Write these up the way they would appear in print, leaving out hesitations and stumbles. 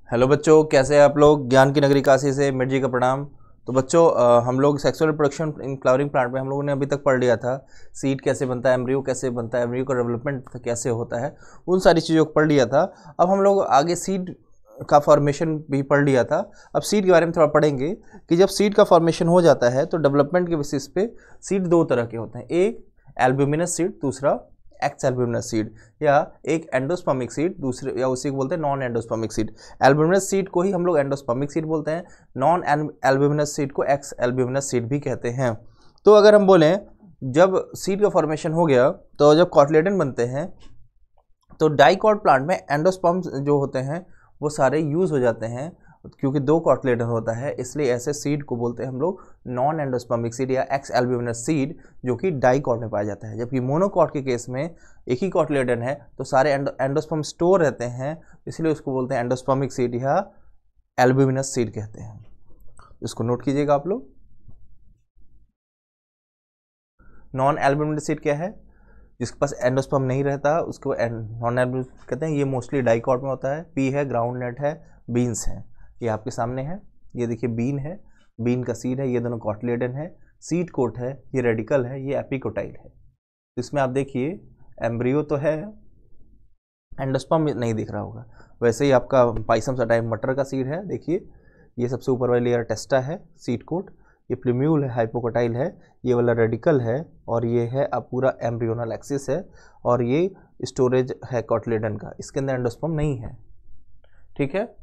Hello बच्चों, कैसे हैं आप लोग। ज्ञान की नगरी काशी से मिर्जी जी का प्रणाम। तो बच्चों, हम लोग sexual reproduction in flowering plant में हम लोगों ने अभी तक पढ़ लिया था। सीड कैसे बनता है, एम्ब्रियो कैसे बनता है, एम्ब्रियो का डेवलपमेंट कैसे होता है, उन सारी चीज़ों को पढ़ लिया था। अब हम लोग आगे सीड का फॉर्मेशन भी पढ़ लिया था। अब सीड के बारे में थोड़ा पढ़ेंगे कि जब सीड का फॉर्मेशन हो जाता है तो डेवलपमेंट के बेसिस पे सीड दो तरह के होते हैं। एक एल्ब्यूमिनस सीड, दूसरा एक्स एल्ब्यूमिनस सीड, या एक एंडोस्पर्मिक सीड, दूसरे या उसी को बोलते हैं non endospermic seed. Albuminous seed को ही हम लोग एंडोस्पर्मिक सीड बोलते हैं, नॉन एल्ब्यूमिनस सीड को एक्स एल्ब्यूमिनस सीड भी कहते हैं। तो अगर हम बोलें जब सीड का फॉर्मेशन हो गया तो जब कॉटलेडन बनते हैं तो डाइकॉट प्लांट में एंडोस्पर्म जो होते हैं वो सारे यूज़ हो जाते हैं। क्योंकि दो कॉटलेडन होता है इसलिए ऐसे सीड को बोलते हैं हम लोग नॉन एंडोस्पर्मिक सीड या एक्स एल्ब्यूमिनस सीड, जो कि डाइकॉट में पाया जाता है। जबकि मोनोकॉट के केस में एक ही कॉटलेडन है तो सारे एंडोस्पर्म स्टोर रहते हैं, इसलिए उसको बोलते हैं एंडोस्पर्मिक सीड या एल्ब्यूमिनस सीड कहते हैं। इसको नोट कीजिएगा आप लोग। नॉन एल्ब्यूमिनस सीड क्या है? जिसके पास एंडोस्पर्म नहीं रहता उसको नॉन एल्ब्यूमिनस कहते हैं। ये मोस्टली डाइकॉट में होता है। पी है, ग्राउंड नट है, बीन्स है। ये आपके सामने है, ये देखिए बीन है, बीन का सीड है, ये दोनों कॉटलेडन है। सीड कोट है, ये रेडिकल है, ये एपिकोटाइल है। तो इसमें आप देखिए एम्ब्रियो तो है, एंडोस्पर्म नहीं दिख रहा होगा। वैसे ही आपका पाइसम सटाइम मटर का सीड है, देखिए ये सबसे ऊपर वाली लेयर टेस्टा है, सीड कोट। ये प्लूम्यूल है, हाइपोकोटाइल है, ये वाला रेडिकल है, और ये है अब पूरा एम्ब्रियोनल एक्सिस है, और ये स्टोरेज है कॉटलेडन का। इसके अंदर एंडोस्पर्म नहीं है। ठीक है,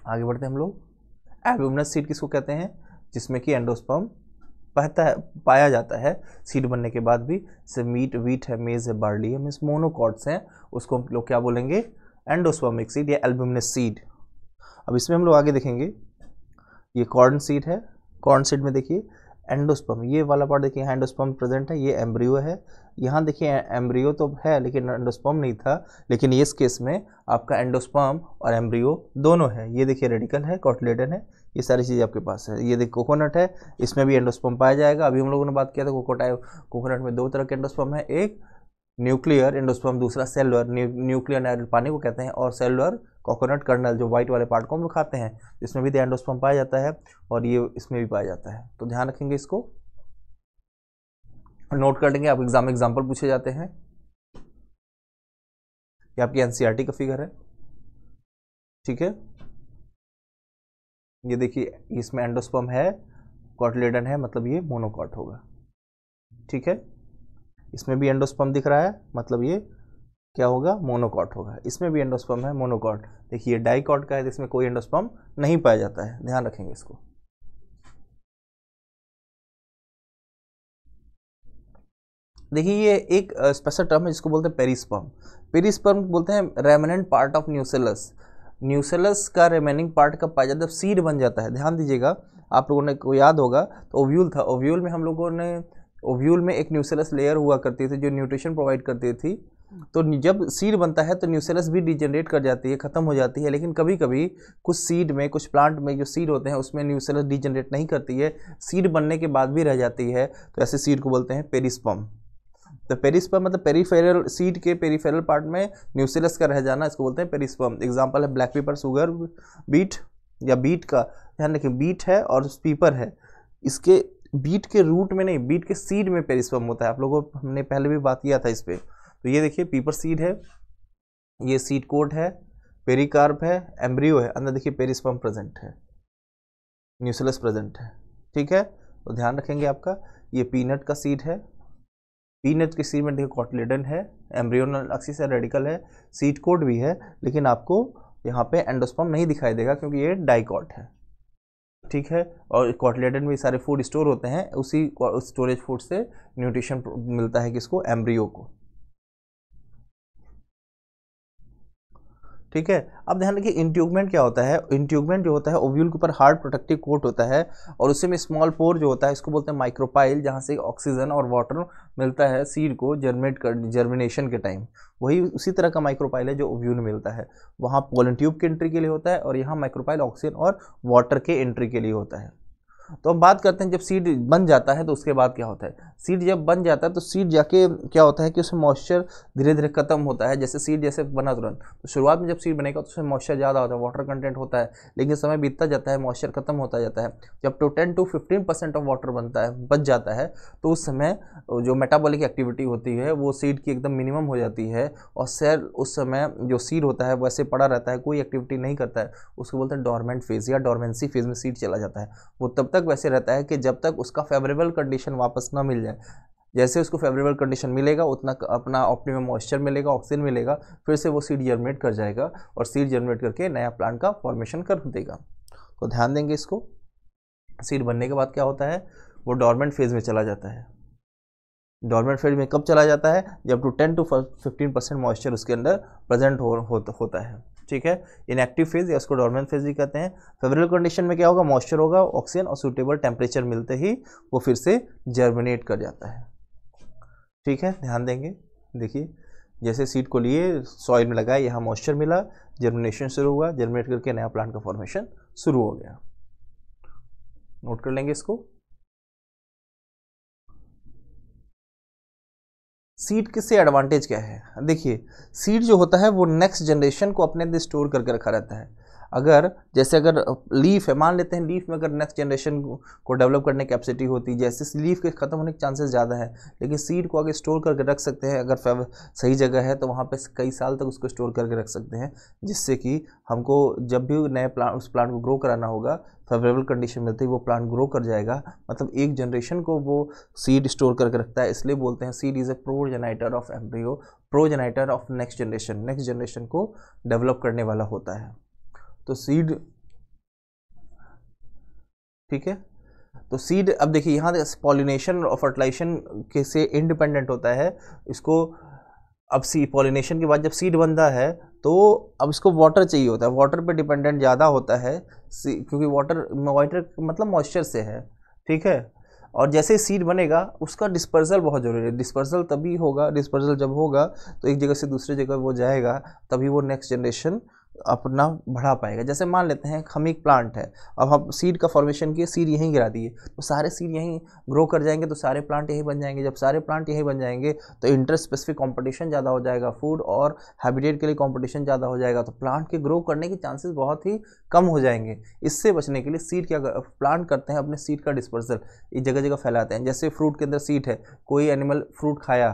आगे बढ़ते हैं हम लोग। एल्ब्यूमिनस सीड किसको कहते हैं? जिसमें कि एंडोस्पर्म पाया जाता है सीड बनने के बाद भी। जैसे मीट, वीट है, मेज है, बार्ली है, मीन्स मोनोकॉट्स हैं, उसको हम लोग क्या बोलेंगे? एंडोस्पर्मिक सीड या एल्ब्यूमिनस सीड। अब इसमें हम लोग आगे देखेंगे, ये कॉर्न सीड है। कॉर्न सीड में देखिए एंडोस्पर्म, ये वाला पार्ट देखिए एंडोस्पर्म प्रेजेंट है, ये एम्ब्रियो है। यहाँ देखिए एम्ब्रियो तो है लेकिन एंडोस्पर्म नहीं था, लेकिन इस केस में आपका एंडोस्पर्म और एम्ब्रियो दोनों है। ये देखिए रेडिकल है, कॉटलेडन है, ये सारी चीज़ आपके पास है। ये देखिए कोकोनट है, इसमें भी एंडोस्पर्म पाया जाएगा। अभी हम लोगों ने बात किया था कोकोनट में दो तरह के एंडोस्पर्म है, एक न्यूक्लियर एंडोस्पर्म, दूसरा सेलुलर। न्यूक्लियर पानी को कहते हैं, और सेलुलर कोकोनट कर्नल जो व्हाइट वाले पार्ट को हम लोग खाते हैं, इसमें भी एंडोस्पर्म पाया जाता है, और ये इसमें भी पाया जाता है। तो ध्यान रखेंगे, इसको नोट कर लेंगे। आप एग्जाम्पल पूछे जाते हैं। ये आपकी एनसीईआरटी का फिगर है। ठीक है, ये देखिए इसमें एंडोस्पर्म है, कॉटलेडन है, मतलब ये मोनोकॉट होगा। ठीक है, इसमें भी एंडोस्पर्म दिख रहा है, मतलब ये क्या होगा? मोनोकॉट होगा। इसमें भी एंडोस्पर्म है, मोनोकॉट। देखिए डाइकॉट का है, इसमें कोई एंडोस्पर्म नहीं पाया जाता है, ध्यान रखेंगे इसको। देखिए ये एक स्पेशल टर्म है जिसको बोलते हैं पेरिस्पर्म। पेरिस्पर्म बोलते हैं remnant part of nucellus. Nucellus का रिमेनिंग पार्ट कब पाया जाता है? जब सीड बन जाता है। ध्यान दीजिएगा, आप लोगों ने को याद होगा तो ओव्यूल था, ओव्यूल में हम लोगों ने, ओव्यूल में एक न्यूसेलस लेयर हुआ करती थी जो न्यूट्रिशन प्रोवाइड करती थी। तो जब सीड बनता है तो न्यूसेलस भी डिजेनरेट कर जाती है, खत्म हो जाती है। लेकिन कभी कभी कुछ सीड में, कुछ प्लांट में जो सीड होते हैं उसमें न्यूसेलस डिजेनरेट नहीं करती है, सीड बनने के बाद भी रह जाती है, तो ऐसे सीड को बोलते हैं पेरिस्पर्म। तो पेरिस्पर्म मतलब पेरीफेरल, सीड के पेरीफेरल पार्ट में न्यूसेलस का रह जाना, इसको बोलते हैं पेरिस्पर्म। एग्जांपल है ब्लैक पेपर, शुगर बीट, या बीट का ध्यान रखिए, बीट है और पीपर है, इसके बीट के रूट में नहीं, बीट के सीड में पेरिस्पर्म होता है। आप लोगों को हमने पहले भी बात किया था इस पर। तो ये देखिए पीपर सीड है, ये सीड कोट है, पेरिकार्प है, एम्ब्रियो है, अंदर देखिए पेरिस्पर्म प्रेजेंट है, न्यूसेलस प्रेजेंट है। ठीक है, तो ध्यान रखेंगे आपका। ये पीनट का सीड है, पीनट के सीड में देखिए कॉटलेडन है, एम्ब्रियोनल एक्सिस है, रेडिकल है, सीड कोट भी है, लेकिन आपको यहाँ पे एंडोस्पर्म नहीं दिखाई देगा क्योंकि ये डाइकॉट है। ठीक है, और कॉटलेडन में सारे फूड स्टोर होते हैं, उसी स्टोरेज फूड से न्यूट्रिशन मिलता है किसको? एम्ब्रियो को। ठीक है, अब ध्यान रखिए इंट्यूबमेंट क्या होता है। इंट्यूबमेंट जो होता है ओव्यूल के ऊपर हार्ड प्रोटेक्टिव कोट होता है, और उसी में स्मॉल पोर जो होता है इसको बोलते हैं माइक्रोपाइल, जहाँ से ऑक्सीजन और वाटर मिलता है सीड को जर्मिनेशन के टाइम। वही उसी तरह का माइक्रोपाइल है जो ओव्यूल में मिलता है। वहाँ पोलन ट्यूब के एंट्री के लिए होता है, और यहाँ माइक्रोपाइल ऑक्सीजन और वाटर के एंट्री के लिए होता है। तो अब बात करते हैं जब सीड बन जाता है तो उसके बाद क्या होता है। सीड जब बन जाता है तो सीड जाके क्या होता है कि उसमें मॉइस्चर धीरे धीरे खत्म होता है। जैसे सीड जैसे बना तुरंत, तो शुरुआत में जब सीड बनेगा तो उसमें मॉइस्चर ज़्यादा होता है, वाटर कंटेंट होता है, लेकिन समय बीतता जाता है मॉइस्चर खत्म होता जाता है। जब 10 to 15% ऑफ वाटर बनता है, बच जाता है, तो उस समय जो मेटाबॉलिक एक्टिविटी होती है वो सीड की एकदम मिनिमम हो जाती है, और सेल उस समय जो सीड होता है वैसे पड़ा रहता है, कोई एक्टिविटी नहीं करता है। उसको बोलते हैं डोरमेंट फेज या डोरमेंसी फेज में सीड चला जाता है। वो तब तक वैसे रहता है कि जब तक उसका फेवरेबल कंडीशन वापस ना मिल जाए। जैसे उसको फेवरेबल कंडीशन मिलेगा उतना अपना ऑप्टिमम मॉइस्चर मिलेगा, ऑक्सीजन मिलेगा, फिर से वो सीड जर्मिनेट कर जाएगा और सीड जर्मिनेट करके नया प्लांट का फॉर्मेशन कर देगा। तो ध्यान देंगे इसको। सीड बनने के बाद क्या होता है, वो डोरमेंट फेज में चला जाता है। डोरमेंट फेज में कब चला जाता है, जब 10 to 15% मॉइस्चर उसके अंदर प्रेजेंट होता है। ठीक है, इनएक्टिव फेज या उसको डोरमेंट फेज भी कहते हैं। फेवरेबल कंडीशन में क्या होगा, मॉइस्चर होगा, ऑक्सीजन और सूटेबल टेम्परेचर मिलते ही वो फिर से जर्मिनेट कर जाता है। ठीक है, ध्यान देंगे। देखिए जैसे सीड को लिए सॉइल में लगाए, यहाँ मॉइस्चर मिला, जर्मिनेशन शुरू हुआ, जर्मिनेट करके नया प्लांट का फॉर्मेशन शुरू हो गया। नोट कर लेंगे इसको। सीड किससे एडवांटेज क्या है, देखिए सीड जो होता है वो नेक्स्ट जनरेशन को अपने अंदर स्टोर करके रखा रहता है। अगर जैसे अगर लीफ है, मान लेते हैं लीफ में अगर नेक्स्ट जनरेशन को डेवलप करने की कैपेसिटी होती है, जैसे लीफ के ख़त्म होने के चांसेस ज़्यादा है, लेकिन सीड को आगे स्टोर करके रख सकते हैं। अगर सही जगह है तो वहाँ पे कई साल तक उसको स्टोर करके रख सकते हैं, जिससे कि हमको जब भी नए प्लांट उस प्लांट को ग्रो कराना होगा, फेवरेबल कंडीशन मिलती है, वो प्लांट ग्रो कर जाएगा। मतलब एक जनरेशन को वो सीड स्टोर करके रखता है। इसलिए बोलते हैं seed is a progenitor of embryo, progenitor of next generation, next generation को डेवलप करने वाला होता है। तो सीड, ठीक है, तो सीड अब देखिए यहाँ पॉलिनेशन और फर्टिलाइजेशन के से इंडिपेंडेंट होता है। इसको अब पॉलिनेशन के बाद जब सीड बनता है तो अब इसको वाटर चाहिए होता है, वाटर पे डिपेंडेंट ज़्यादा होता है, क्योंकि वाटर मतलब मॉइस्चर से है। ठीक है, और जैसे सीड बनेगा उसका डिस्पर्सल बहुत ज़रूरी है। डिस्पर्सल तभी होगा, डिस्पर्सल जब होगा तो एक जगह से दूसरी जगह वो जाएगा, तभी वो नेक्स्ट जनरेशन अपना बढ़ा पाएगा। जैसे मान लेते हैं हम एक प्लांट है, अब हम सीड का फॉर्मेशन किए, सीड यहीं गिरा दिए, तो सारे सीड यहीं ग्रो कर जाएंगे, तो सारे प्लांट यहीं बन जाएंगे। जब सारे प्लांट यहीं बन जाएंगे तो इंटर स्पेसिफिक कॉम्पिटिशन ज़्यादा हो जाएगा, फूड और हैबिटेट के लिए कॉम्पिटिशन ज़्यादा हो जाएगा, तो प्लांट के ग्रो करने के चांसेस बहुत ही कम हो जाएंगे। इससे बचने के लिए सीड क्या प्लांट करते हैं, अपने सीड का डिस्पर्सल इस जगह जगह फैलाते हैं। जैसे फ्रूट के अंदर सीड है, कोई एनिमल फ्रूट खाया,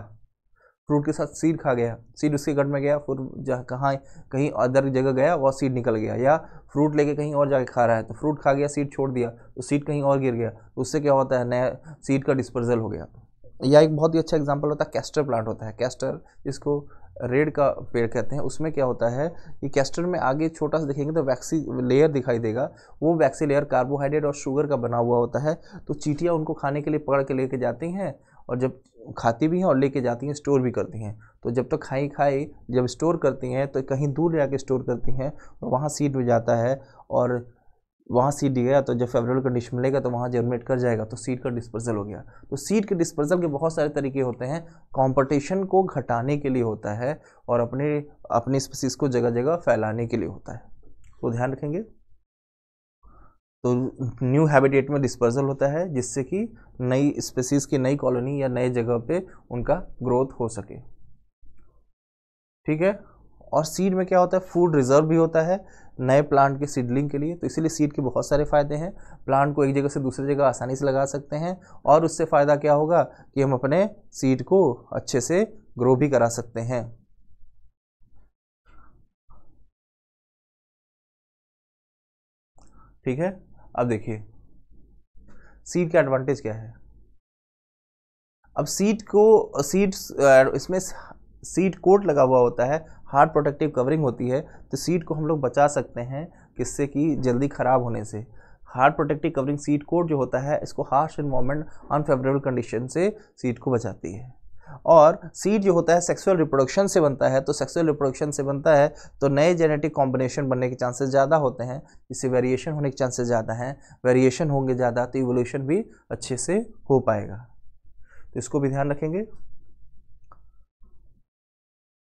फ्रूट के साथ सीड खा गया, सीड उसके गट में गया, फिर जहाँ कहाँ कहीं अदर जगह गया वह सीड निकल गया, या फ्रूट लेके कहीं और जाके खा रहा है तो फ्रूट खा गया, सीड छोड़ दिया तो सीड कहीं और गिर गया, तो उससे क्या होता है, नया सीड का डिस्पर्सल हो गया। या एक बहुत ही अच्छा एग्जांपल होता है कैस्टर प्लांट होता है। कैस्टर जिसको रेड का पेड़ कहते हैं, उसमें क्या होता है कि कैस्टर में आगे छोटा सा देखेंगे तो वैक्सी लेयर दिखाई देगा। वो वैक्सी लेयर कार्बोहाइड्रेट और शुगर का बना हुआ होता है। तो चींटियाँ उनको खाने के लिए पकड़ के लेके जाती हैं, और जब खाती भी हैं और लेके जाती हैं, स्टोर भी करती हैं। तो जब तक खाई जब स्टोर करती हैं तो कहीं दूर जाके स्टोर करती हैं, और वहाँ सीड में जाता है, और वहाँ सीड गया तो जब फेवरेबल कंडीशन मिलेगा तो वहाँ जर्मिनेट कर जाएगा, तो सीड का डिस्पर्सल हो गया। तो सीड के डिस्पर्सल के बहुत सारे तरीके होते हैं, कंपटीशन को घटाने के लिए होता है, और अपने स्पीसीज को जगह जगह फैलाने के लिए होता है। तो ध्यान रखेंगे। तो न्यू हैबिटेट में डिस्पर्सल होता है, जिससे कि नई स्पीसीज की नई कॉलोनी या नए जगह पे उनका ग्रोथ हो सके। ठीक है, और सीड में क्या होता है, फूड रिजर्व भी होता है नए प्लांट के सीडलिंग के लिए। तो इसीलिए सीड के बहुत सारे फ़ायदे हैं। प्लांट को एक जगह से दूसरी जगह आसानी से लगा सकते हैं, और उससे फ़ायदा क्या होगा कि हम अपने सीड को अच्छे से ग्रो भी करा सकते हैं। ठीक है, अब देखिए सीड का एडवांटेज क्या है। अब इसमें सीड कोट लगा हुआ होता है, हार्ड प्रोटेक्टिव कवरिंग होती है, तो सीड को हम लोग बचा सकते हैं किससे कि जल्दी ख़राब होने से। Hard protective covering seed coat जो होता है, इसको हार्श एनवायरनमेंट अनफेवरेबल कंडीशन से सीड को बचाती है। और सीड जो होता है सेक्सुअल रिप्रोडक्शन से बनता है, तो सेक्सुअल रिप्रोडक्शन से बनता है तो नए जेनेटिक कॉम्बिनेशन बनने के चांसेस ज़्यादा होते हैं, इससे वेरिएशन होने के चांसेस ज़्यादा हैं। वेरिएशन होंगे ज़्यादा तो इवोल्यूशन भी अच्छे से हो पाएगा। तो इसको भी ध्यान रखेंगे।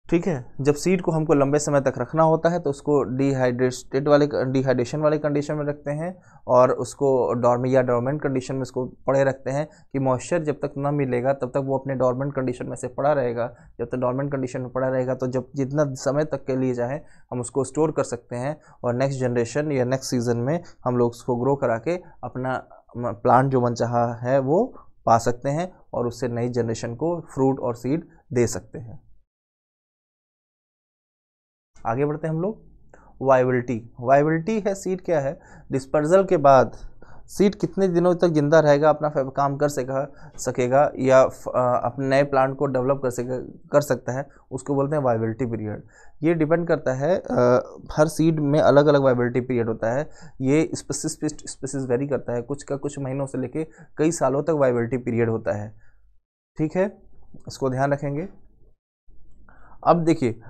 ठीक है। जब सीड को हमको लंबे समय तक रखना होता है तो उसको डिहाइड्रेशन वाले कंडीशन में रखते हैं और उसको डोरमेंट कंडीशन में उसको पड़े रखते हैं कि मॉइस्चर जब तक ना मिलेगा तब तक वो अपने डोरमेंट कंडीशन में से पड़ा रहेगा। जब तक डोरमेंट कंडीशन में पड़ा रहेगा तो जब जितना समय तक के लिए चाहे हम उसको स्टोर कर सकते हैं और नेक्स्ट जनरेशन या नेक्स्ट सीजन में हम लोग उसको ग्रो करा के अपना प्लांट जो मन चाहा है वो पा सकते हैं और उससे नई जनरेशन को फ्रूट और सीड दे सकते हैं। आगे बढ़ते हैं हम लोग। वाइबिलिटी है सीड क्या है, डिस्पर्जल के बाद सीड कितने दिनों तक जिंदा रहेगा, अपना काम कर सकेगा या अपने नए प्लांट को डेवलप कर सकता है, उसको बोलते हैं वाइबिलिटी पीरियड। ये डिपेंड करता है हर सीड में अलग अलग वाइबिलिटी पीरियड होता है। ये स्पेसिस वेरी करता है, कुछ का कुछ महीनों से लेके कई सालों तक वाइबिलिटी पीरियड होता है। ठीक है, इसको ध्यान रखेंगे। अब देखिए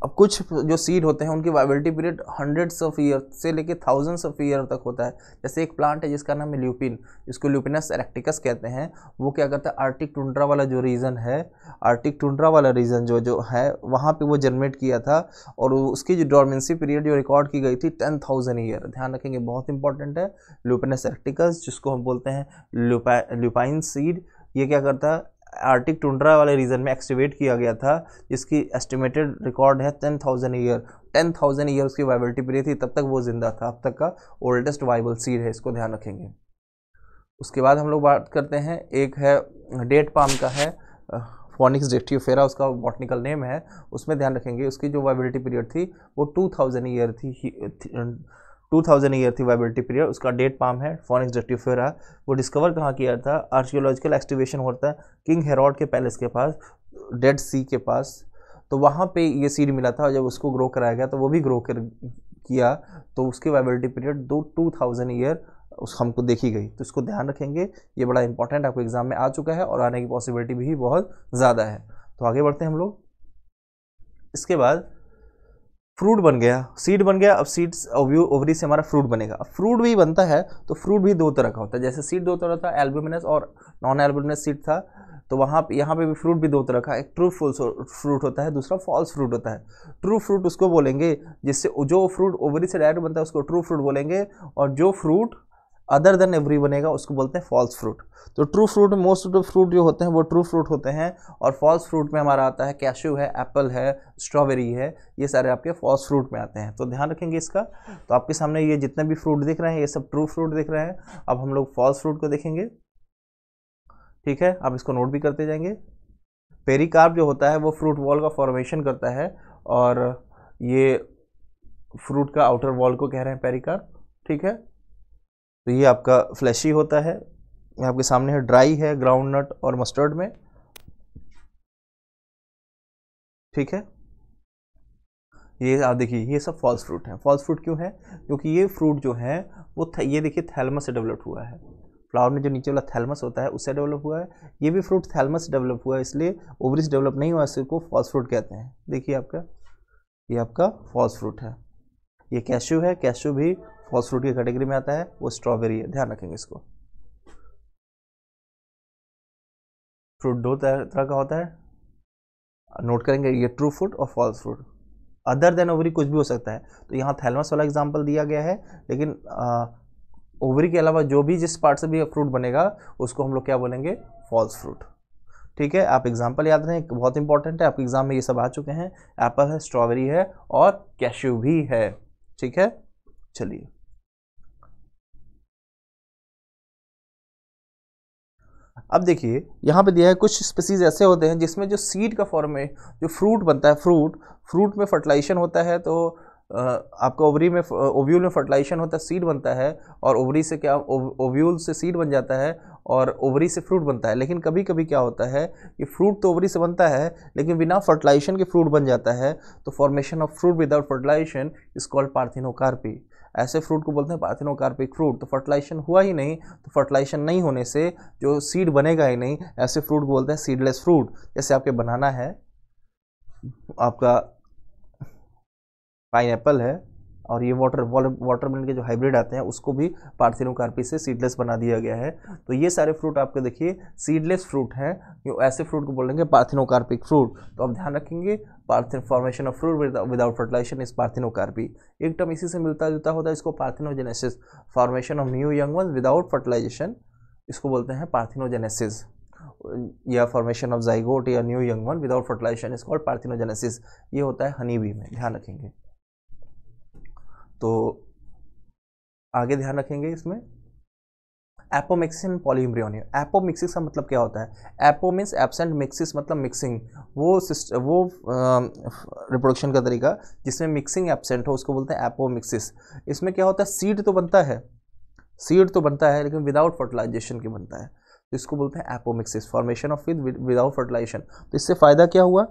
अब कुछ जो सीड होते हैं उनकी viability period hundreds of year से लेके थाउजेंड्स ऑफ ईयर तक होता है। जैसे एक प्लांट है जिसका नाम है ल्यूपिन, जिसको ल्यूपिनस एरेक्टिकस कहते हैं। वो क्या करता है, आर्टिक टुंड्रा वाला जो रीजन है, आर्टिक टुंड्रा वाला रीजन जो है वहाँ पे वो जनरेट किया था और उसकी जो डोरमेंसी पीरियड जो रिकॉर्ड की गई थी 10,000 ईयर। ध्यान रखेंगे, बहुत इंपॉर्टेंट है। ल्यूपिनस एरेक्टिकस जिसको हम बोलते हैं ल्यूपाइन सीड, ये क्या करता है, आर्टिक टुंड्रा वाले रीजन में एक्टिवेट किया गया था, जिसकी एस्टिमेटेड रिकॉर्ड है 10,000 ईयर। 10,000 ईयर उसकी वाइबिलिटी पीरियड थी, तब तक वो जिंदा था। अब तक का ओल्डेस्ट वाइबल सीड है, इसको ध्यान रखेंगे। उसके बाद हम लोग बात करते हैं, एक है डेट पाम का है, फोनिक्स डेस्टियोफेरा उसका बॉटनिकल नेम है। उसमें ध्यान रखेंगे उसकी जो वाइबिलिटी पीरियड थी वो 2000 ईयर थी, 2000 ईयर थी वाइबिलिटी पीरियड। उसका डेट पाम है फोनिक्स डेस्टियोफेरा। वो डिस्कवर कहाँ किया था, आर्कियोलॉजिकल एक्सटिवेशन होता है किंग हेरोड के पैलेस के पास, डेड सी के पास, तो वहाँ पे ये सीड मिला था। जब उसको ग्रो कराया गया तो वो भी ग्रो किया, तो उसकी वाइबिलिटी पीरियड 2000 ईयर उस हमको देखी गई। तो इसको ध्यान रखेंगे, ये बड़ा इंपॉर्टेंट आपको एग्जाम में आ चुका है और आने की पॉसिबिलिटी भी बहुत ज़्यादा है। तो आगे बढ़ते हैं हम लोग। इसके बाद फ्रूट बन गया, सीड बन गया। अब सीड्स ओवरी से हमारा फ्रूट बनेगा। अब फ्रूट भी बनता है तो फ्रूट भी दो तरह का होता है। जैसे सीड दो तरह था, एल्ब्यूमिनस और नॉन एल्ब्यूमिनस सीड था, तो यहाँ पे भी फ्रूट भी दो तरह का, एक ट्रू फॉल्स फ्रूट होता है, दूसरा फॉल्स फ्रूट होता है। ट्रू फ्रूट उसको बोलेंगे जिससे जो फ्रूट ओवरी से डायरेक्ट बनता है उसको ट्रू फ्रूट बोलेंगे, और जो फ्रूट अदर देन एवरी बनेगा उसको बोलते हैं फॉल्स फ्रूट। तो ट्रू फ्रूट में मोस्ट ऑफ द फ्रूट जो होते हैं वो ट्रू फ्रूट होते हैं, और फॉल्स फ्रूट में हमारा आता है कैश्यू है, एप्पल है, स्ट्रॉबेरी है, ये सारे आपके फॉल्स फ्रूट में आते हैं। तो ध्यान रखेंगे इसका। तो आपके सामने ये जितने भी फ्रूट दिख रहे हैं ये सब ट्रू फ्रूट दिख रहे हैं। अब हम लोग फॉल्स फ्रूट को देखेंगे। ठीक है, आप इसको नोट भी करते जाएंगे। पेरिकार्प जो होता है वो फ्रूट वॉल का फॉर्मेशन करता है, और ये फ्रूट का आउटर वॉल को कह रहे हैं पेरिकार्प। ठीक है, तो ये आपका फ्लैशी होता है। ये आपके सामने है, ड्राई है ग्राउंड नट और मस्टर्ड में। ठीक है, ये आप देखिए ये सब फॉल्स फ्रूट हैं। फॉल्स फ्रूट क्यों है, क्योंकि ये फ्रूट जो है वो ये देखिए थैलमस से डेवलप हुआ है। फ्लावर में जो नीचे वाला थैलमस होता है उससे डेवलप हुआ है। ये भी फ्रूट थैलमस से डेवलप हुआ है, इसलिए ओवरी से डेवलप नहीं हुआ, इसको फॉल्स फ्रूट कहते हैं। देखिए आपका ये आपका फॉल्स फ्रूट है। ये कैश्यू है, कैश्यू भी फॉल्स फ्रूट की कैटेगरी में आता है। वो स्ट्रॉबेरी है, ध्यान रखेंगे इसको। फ्रूट दो तरह का होता है, नोट करेंगे, ये ट्रू फ्रूट और false fruit. Other than ovary कुछ भी हो सकता है। तो यहाँ थैलमस वाला एग्जांपल दिया गया है, लेकिन ओवरी के अलावा जो भी जिस पार्ट से भी फ्रूट बनेगा उसको हम लोग क्या बोलेंगे, फॉल्स फ्रूट। ठीक है, आप एग्जांपल याद रखें, बहुत इंपॉर्टेंट है, आपके एग्जाम में ये सब आ चुके हैं। एप्पल है, स्ट्रॉबेरी है और कैश्यू भी है। ठीक है, चलिए अब देखिए यहाँ पे दिया है कुछ स्पीसीज ऐसे होते हैं जिसमें जो सीड का फॉर्म में जो फ्रूट बनता है, फ्रूट में फर्टिलाइजेशन होता है। तो आपका ओवरी में ओव्यूल में फर्टिलाइजेशन होता है, सीड बनता है, और ओवरी से क्या ओव्यूल से सीड बन जाता है और ओवरी से फ्रूट बनता है। लेकिन कभी कभी क्या होता है कि फ्रूट तो ओवरी से बनता है लेकिन बिना फर्टिलाइजेशन के फ्रूट बन जाता है। तो formation of fruit without fertilisation is called parthenocarpy. ऐसे फ्रूट को बोलते हैं पार्थिनोकार्पिक फ्रूट। तो फर्टिलाइजेशन हुआ ही नहीं, तो फर्टिलाइजेशन नहीं होने से जो सीड बनेगा ही नहीं, ऐसे फ्रूट को बोलते हैं सीडलेस फ्रूट। जैसे आपके बनाना है, आपका पाइनएप्पल है, और ये वाटरमेलन के जो हाइब्रिड आते हैं उसको भी पार्थिनोकार्पी से सीडलेस बना दिया गया है। तो ये सारे फ्रूट आपके देखिए सीडलेस फ्रूट हैं, ये ऐसे फ्रूट को बोलेंगे पार्थिनोकार्पिक फ्रूट। तो आप ध्यान रखेंगे formation of fruit without fertilisation is parthenocarpy. एक टर्म इसी से मिलता जुलता होता है, इसको parthenogenesis, formation of new young ones without fertilisation, इसको बोलते हैं पार्थिनोजेनेसिस, या फॉर्मेशन ऑफ जाइगोट या new young one without fertilisation is called parthenogenesis. ये होता है हनी बी में, ध्यान रखेंगे। तो आगे ध्यान रखेंगे इसमें एपोमिक्सिस एंड पॉलीएम्ब्रियोनी। एपोमिक्सिस का मतलब क्या होता है? एपो मीन्स एब्सेंट, मिक्सिस मतलब मिक्सिंग, वो रिप्रोडक्शन का तरीका जिसमें मिक्सिंग एब्सेंट हो उसको बोलते हैं एपोमिक्सिस। इसमें क्या होता है? सीड तो बनता है लेकिन विदाउट फर्टिलाइजेशन के बनता है, तो इसको बोलते हैं apomixis, formation of without fertilisation. तो इससे फायदा क्या हुआ?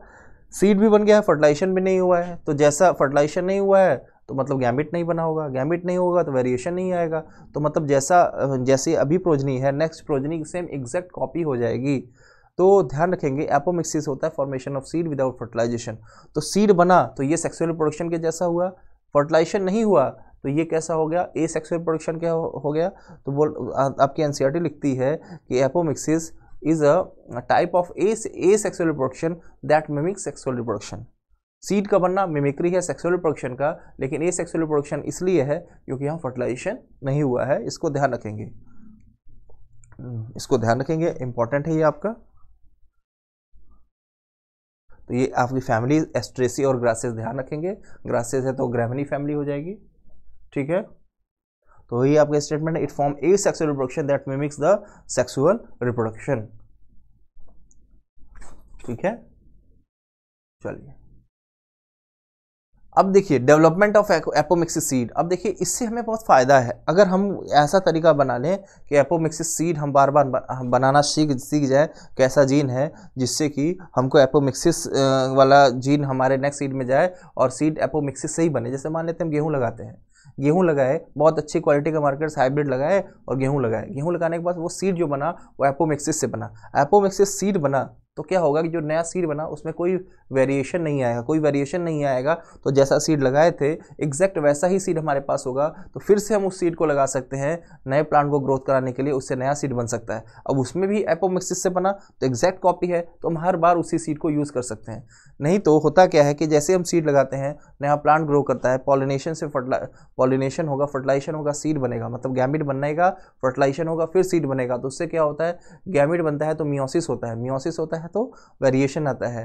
सीड भी बन गया है, फर्टिलाइजेशन भी नहीं हुआ है। तो जैसा फर्टिलाइजेशन नहीं हुआ है तो मतलब गैमेट नहीं बना होगा, गैमेट नहीं होगा तो वेरिएशन नहीं आएगा। तो मतलब जैसे अभी प्रोजनी है, next progeny same exact copy हो जाएगी। तो ध्यान रखेंगे एपोमिक्सिस होता है formation of seed without fertilisation. तो सीड बना तो ये सेक्सुअल रिप्रोडक्शन के जैसा हुआ, फर्टिलाइजेशन नहीं हुआ तो ये कैसा हो गया? ए सेक्सुअल रिप्रोडक्शन क्या हो गया? तो आपकी एनसीईआरटी लिखती है कि apomixis is a type of A sexual reproduction that mimics sexual reproduction. Seed का बनना मिमिक्री है सेक्सुअल रिप्रोडक्शन का, लेकिन ए सेक्सुअल रिप्रोडक्शन इसलिए है क्योंकि यहाँ फर्टिलाइजेशन नहीं हुआ है। इसको ध्यान रखेंगे, इंपॉर्टेंट है ये आपका। तो ये आपकी फैमिली एस्ट्रेसी और ग्रासेस, ध्यान रखेंगे। ग्रासेस है तो ग्रेमिनी फैमिली हो जाएगी, ठीक है। तो ये आपका स्टेटमेंट है, it form A sexual reproduction that mimics the sexual reproduction, ठीक है। चलिए अब देखिए डेवलपमेंट ऑफ एपोमिक्सिस सीड। अब देखिए इससे हमें बहुत फ़ायदा है अगर हम ऐसा तरीका बना लें कि एपोमिक्सिस सीड हम बार बार बनाना सीख जाए। कैसा जीन है जिससे कि हमको एपोमिक्सिस वाला जीन हमारे नेक्स्ट सीड में जाए और सीड एपोमिक्सिस से ही बने। जैसे मान लेते हैं हम गेहूँ लगाते हैं, गेहूँ लगाए, बहुत अच्छी क्वालिटी का मार्केट्स हाइब्रिड लगाए और गेहूँ लगाए, गेहूँ लगाने के बाद वो सीड जो बना वो एपोमिक्सिस से बना। एपोमिक्सिस सीड बना तो क्या होगा कि जो नया सीड बना उसमें कोई वेरिएशन नहीं आएगा। तो जैसा सीड लगाए थे एग्जैक्ट वैसा ही सीड हमारे पास होगा। तो फिर से हम उस सीड को लगा सकते हैं नए प्लांट को ग्रोथ कराने के लिए, उससे नया सीड बन सकता है। अब उसमें भी एपोमिक्सिस से बना तो एग्जैक्ट कॉपी है, तो हम हर बार उसी सीड को यूज़ कर सकते हैं। नहीं तो होता क्या है कि जैसे हम सीड लगाते हैं नया प्लांट ग्रो करता है, पॉलिनेशन होगा, फर्टिलाइजेशन होगा, सीड बनेगा, मतलब गैमिट बनेगा, फर्टिलाइजेशन होगा, फिर सीड बनेगा। तो उससे क्या होता है? गैमिट बनता है तो मियोसिस होता है, तो वेरिएशन आता है।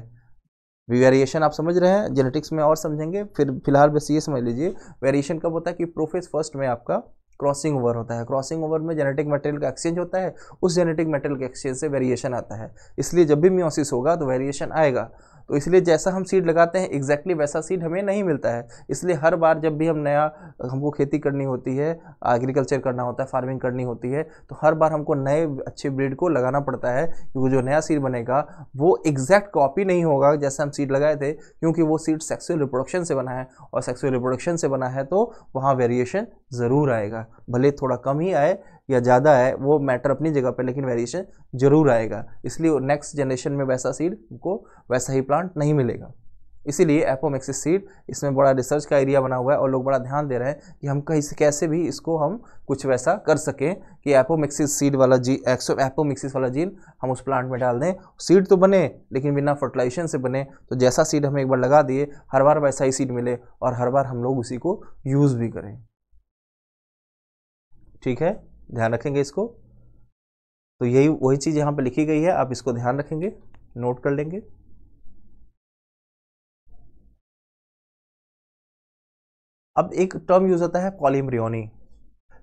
वेरिएशन आप समझ रहे हैं, जेनेटिक्स में और समझेंगे, फिर फिलहाल बस ये समझ लीजिए वेरिएशन कब होता है कि प्रोफेज फर्स्ट में आपका क्रॉसिंग ओवर होता है। क्रॉसिंग ओवर में जेनेटिक मटेरियल का एक्सचेंज होता है, उस जेनेटिक मटेरियल के एक्सचेंज से वेरिएशन आता है। इसलिए जब भी मियोसिस होगा तो वेरिएशन आएगा। तो इसलिए जैसा हम सीड लगाते हैं एग्जैक्टली वैसा सीड हमें नहीं मिलता है। इसलिए हर बार जब भी हमको खेती करनी होती है, एग्रीकल्चर करना होता है, फार्मिंग करनी होती है, तो हर बार हमको नए अच्छे ब्रीड को लगाना पड़ता है, क्योंकि जो नया सीड बनेगा वो एग्जैक्ट कॉपी नहीं होगा जैसा हम सीड लगाए थे, क्योंकि वो सीड सेक्सुअल रिप्रोडक्शन से बना है, और सेक्सुअल रिप्रोडक्शन से बना है तो वहाँ वेरिएशन ज़रूर आएगा। भले थोड़ा कम ही आए या ज़्यादा है वो मैटर अपनी जगह पे, लेकिन वेरिएशन जरूर आएगा। इसलिए नेक्स्ट जनरेशन में वैसा सीड को वैसा ही प्लांट नहीं मिलेगा। इसीलिए एपोमिक्सिस सीड, इसमें बड़ा रिसर्च का एरिया बना हुआ है और लोग बड़ा ध्यान दे रहे हैं कि हम कहीं से कैसे भी इसको हम कुछ वैसा कर सकें कि एपोमिक्सिस सीड वाला एपोमिक्सिस वाला जीन हम उस प्लांट में डाल दें। सीड तो बने लेकिन बिना फर्टिलाइजेशन से बने, तो जैसा सीड हम एक बार लगा दिए हर बार वैसा ही सीड मिले और हर बार हम लोग उसी को यूज़ भी करें। ठीक है, ध्यान रखेंगे इसको। तो यही वही चीज़ यहाँ पे लिखी गई है, आप इसको ध्यान रखेंगे, नोट कर लेंगे। अब एक टर्म यूज होता है पॉलीएम्ब्रियोनी।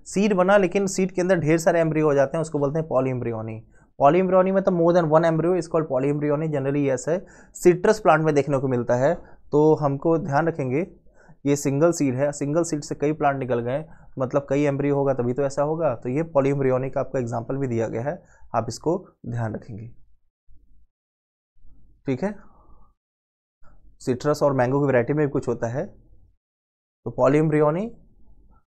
सीड बना लेकिन सीड के अंदर ढेर सारे एम्ब्रियो हो जाते हैं, उसको बोलते हैं पॉलीएम्ब्रियोनी। पॉलीएम्ब्रियोनी में तो more than one embryo is called polyembryony. Generally ऐसा है सिट्रस प्लांट में देखने को मिलता है। तो हमको ध्यान रखेंगे ये सिंगल सीड है, सिंगल सीड से कई प्लांट निकल गए, मतलब कई एम्ब्रियो होगा तभी तो ऐसा होगा। तो ये पॉलीएम्ब्रियोनी का आपका एग्जाम्पल भी दिया गया है, आप इसको ध्यान रखेंगे। ठीक है, सिट्रस और मैंगो की वैरायटी में भी कुछ होता है। तो पॉलीएम्ब्रियोनी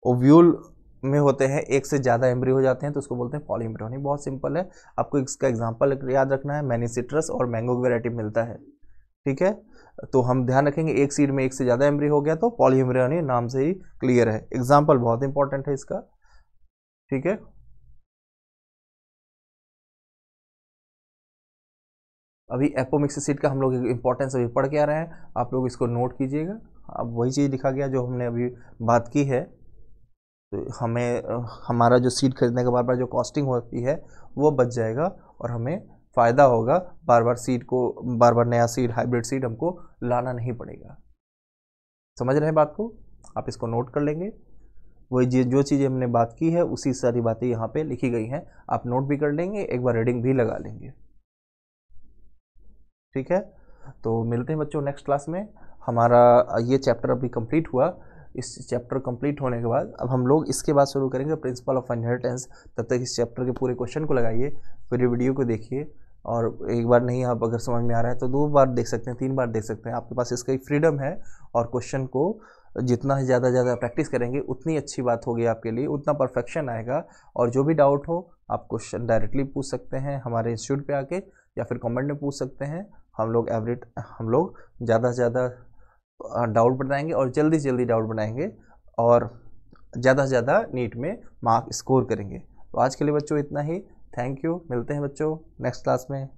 ओव्यूल में होते हैं, एक से ज़्यादा एम्ब्रियो हो जाते हैं तो उसको बोलते हैं पॉलीएम्ब्रियोनी। बहुत सिंपल है, आपको इसका एग्जांपल याद रखना है, मैनी सिट्रस और मैंगो की वैरायटी मिलता है। ठीक है, तो हम ध्यान रखेंगे एक सीड में एक से ज़्यादा एम्ब्री हो गया तो पॉलीहेम्ब्रियोनी नाम से ही क्लियर है। एग्जाम्पल बहुत इंपॉर्टेंट है इसका। ठीक है, अभी एपोमिक्सिसिड का हम लोग इंपॉर्टेंस अभी पढ़ के आ रहे हैं, आप लोग इसको नोट कीजिएगा। अब वही चीज़ लिखा गया जो हमने अभी बात की है। तो हमें हमारा जो सीड खरीदने के बार बार जो कॉस्टिंग होती है वो बच जाएगा और हमें फ़ायदा होगा, बार बार सीड को, बार बार नया सीड, हाइब्रिड सीड हमको लाना नहीं पड़ेगा। समझ रहे हैं बात को? आप इसको नोट कर लेंगे। वही जो चीज़ें हमने बात की है उसी सारी बातें यहाँ पे लिखी गई हैं, आप नोट भी कर लेंगे, एक बार रीडिंग भी लगा लेंगे। ठीक है, तो मिलते हैं बच्चों नेक्स्ट क्लास में। हमारा ये चैप्टर अभी कंप्लीट हुआ। इस चैप्टर कंप्लीट होने के बाद अब हम लोग इसके बाद शुरू करेंगे प्रिंसिपल ऑफ इनहेरिटेंस। तब तक इस चैप्टर के पूरे क्वेश्चन को लगाइए, पूरी वीडियो को देखिए, और एक बार नहीं आप अगर समझ में आ रहा है तो 2 बार देख सकते हैं, 3 बार देख सकते हैं, आपके पास इसका ही फ्रीडम है। और क्वेश्चन को जितना ज़्यादा प्रैक्टिस करेंगे उतनी अच्छी बात होगी आपके लिए, उतना परफेक्शन आएगा। और जो भी डाउट हो आप क्वेश्चन डायरेक्टली पूछ सकते हैं हमारे इंस्टीट्यूट पे आके, या फिर कमेंट में पूछ सकते हैं। हम लोग ज़्यादा से ज़्यादा डाउट बनाएंगे और जल्दी से जल्दी डाउट बनाएंगे और ज़्यादा से ज़्यादा नीट में मार्क स्कोर करेंगे। तो आज के लिए बच्चों इतना ही। थैंक यू, मिलते हैं बच्चों नेक्स्ट क्लास में।